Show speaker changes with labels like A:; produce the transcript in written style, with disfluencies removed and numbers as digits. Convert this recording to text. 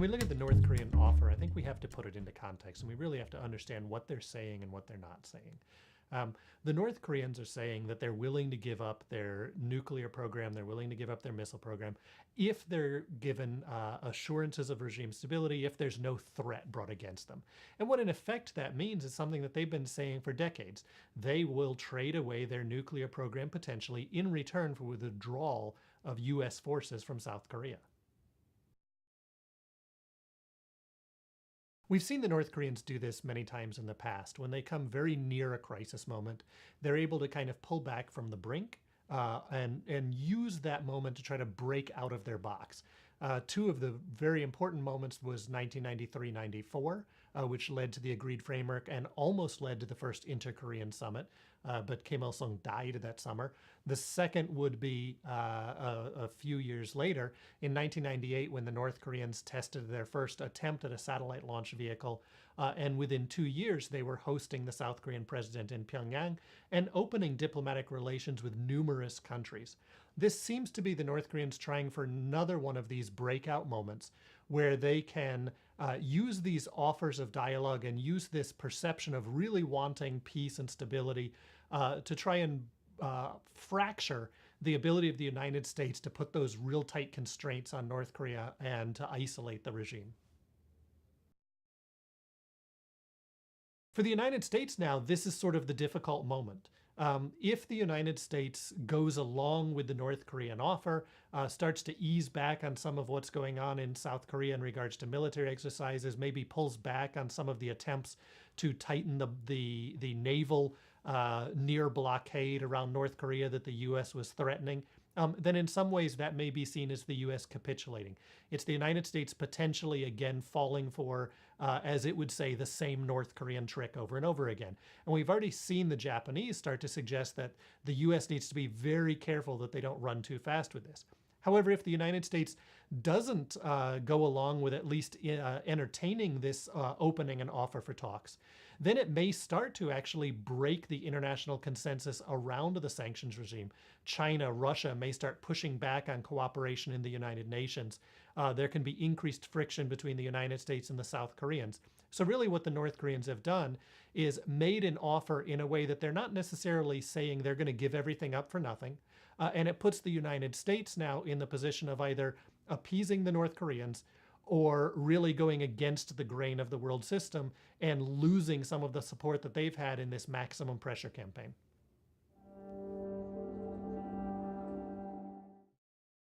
A: When we look at the North Korean offer, I think we have to put it into context, and we really have to understand what they're saying and what they're not saying. The North Koreans are saying that they're willing to give up their nuclear program, they're willing to give up their missile program, if they're given assurances of regime stability, if there's no threat brought against them. And what in effect that means is something that they've been saying for decades. They will trade away their nuclear program potentially in return for the withdrawal of US forces from South Korea. We've seen the North Koreans do this many times in the past. When they come very near a crisis moment, they're able to kind of pull back from the brink and use that moment to try to break out of their box. Two of the very important moments was 1993-94, which led to the agreed framework and almost led to the first inter-Korean summit, but Kim Il-sung died that summer. The second would be a few years later, in 1998, when the North Koreans tested their first attempt at a satellite launch vehicle, and within 2 years, they were hosting the South Korean president in Pyongyang and opening diplomatic relations with numerous countries. This seems to be the North Koreans trying for another one of these breakout moments where they can use these offers of dialogue and use this perception of really wanting peace and stability to try and fracture the ability of the United States to put those real tight constraints on North Korea and to isolate the regime. For the United States now, this is sort of the difficult moment. If the United States goes along with the North Korean offer, starts to ease back on some of what's going on in South Korea in regards to military exercises, maybe pulls back on some of the attempts to tighten the naval near blockade around North Korea that the U.S. was threatening, then in some ways that may be seen as the U.S. capitulating. It's the United States potentially again falling for, as it would say, the same North Korean trick over and over again. And we've already seen the Japanese start to suggest that the U.S. needs to be very careful that they don't run too fast with this. However, if the United States doesn't go along with at least entertaining this opening and offer for talks, then it may start to actually break the international consensus around the sanctions regime. China, Russia may start pushing back on cooperation in the United Nations. There can be increased friction between the United States and the South Koreans. So really what the North Koreans have done is made an offer in a way that they're not necessarily saying they're going to give everything up for nothing. And it puts the United States now in the position of either appeasing the North Koreans or really going against the grain of the world system and losing some of the support that they've had in this maximum pressure campaign.